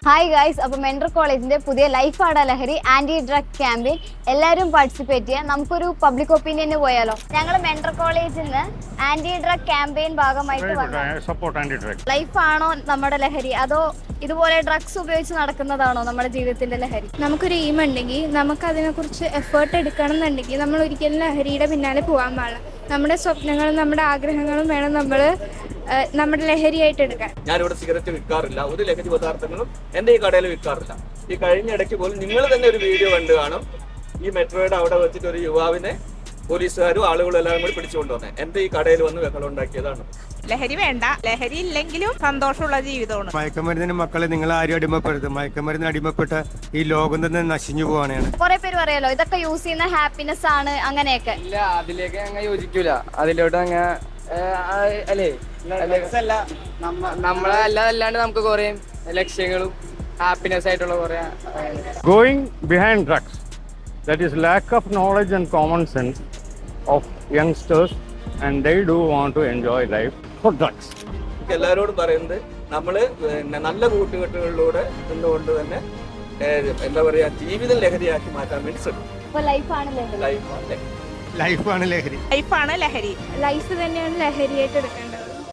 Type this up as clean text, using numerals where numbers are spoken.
Hi guys, അപ്പോൾ mentor കോളേജിന്റെ പുതിയ ലൈഫ് ആട ലഹരി ആന്റി ഡ്രഗ് ക്യാമ്പയിൻ എല്ലാവരും പാർട്ടിസിപ്പേറ്റ് ചെയ്യാൻ നമുക്കൊരു പബ്ലിക് ഒപ്പീനിയന് പോയാലോ? ഞങ്ങൾ മെൻഡർ കോളേജിൽ നിന്ന് ആന്റി ഡ്രഗ് ക്യാമ്പയിൻ ഭാഗമായിട്ട് ലൈഫ് ആണോ നമ്മുടെ ലഹരി, അതോ ഇതുപോലെ ഡ്രഗ്സ് ഉപയോഗിച്ച് നടക്കുന്നതാണോ നമ്മുടെ ജീവിതത്തിന്റെ ലഹരി? നമുക്കൊരു എയിം ഉണ്ടെങ്കിൽ നമുക്ക് അതിനെക്കുറിച്ച് എഫേർട്ട് എടുക്കണം എന്നുണ്ടെങ്കിൽ നമ്മൾ ഒരിക്കലും ലഹരിയുടെ പിന്നാലെ പോകാൻ പാടില്ല. നമ്മുടെ സ്വപ്നങ്ങളും നമ്മുടെ ആഗ്രഹങ്ങളും വേണം നമ്മൾ നമ്മുടെ ലഹരിയായിട്ട് എടുക്കാൻ. ഞാനിവിടെ സിഗരറ്റ് വിൽക്കാറില്ല, ഒരു ലഹരി പദാർത്ഥങ്ങളും എൻ്റെ ഈ കടയിൽ വിൽക്കാറില്ല. ഈ കഴിഞ്ഞ ഇടയ്ക്ക് പോലും നിങ്ങൾ തന്നെ ഒരു വീഡിയോ കണ്ടു കാണും. ഈ മെട്രോയുടെ അവിടെ വെച്ചിട്ട് ഒരു യുവാവിനെ പോലീസുകാരും ആളുകളും എല്ലാവരും കൂടി പിടിച്ചുകൊണ്ടുവന്നേ എൻ്റെ ഈ കടയിൽ വന്ന് വെക്കലുണ്ടാക്കിയതാണ്. ലഹരി വേണ്ട, ലഹരി ഇല്ലെങ്കിലും സന്തോഷമുള്ള ജീവിതമാണ്. മയക്കുമരുന്നിന് മക്കളെ നിങ്ങൾ ആരും അടിമപ്പെടുത്. മയക്കുമരുന്ന് അടിമപ്പെട്ട ഈ ലോകം തന്നെ നശിഞ്ഞു പോവാണ്. കുറെ പേര് പറയാലോ ഇതൊക്കെ യൂസ് ചെയ്യുന്ന ഹാപ്പിനെസ് ആണ് അങ്ങനെയൊക്കെ. ഇല്ല, അതിലേക്ക് അങ്ങ് യോജിക്കൂല. അതിലോട്ട് അങ്ങ് അല്ലേ നമ്മളെ അല്ലാണ്ട് നമുക്ക് കുറെ ലക്ഷ്യങ്ങളും ഹാപ്പിനെസ് ആയിട്ടുള്ള കുറെ Going behind drugs, that is lack of knowledge and common sense of youngsters, and they do want to enjoy life for drugs. എല്ലാവരോടും പറയുന്നത് നമ്മള് നല്ല കൂട്ടുകെട്ടുകളിലൂടെ നിന്നുകൊണ്ട് തന്നെ എന്താ പറയാ ജീവിതം ലഹരിയാക്കി മാറ്റാൻ വേണ്ടി ശ്രമിക്കും. ലൈഫാണ് ലഹരി. ലൈഫാണ് ലഹരി. ലൈഫ് തന്നെയാണ് ലഹരിയായിട്ട് എടുക്കേണ്ടത്.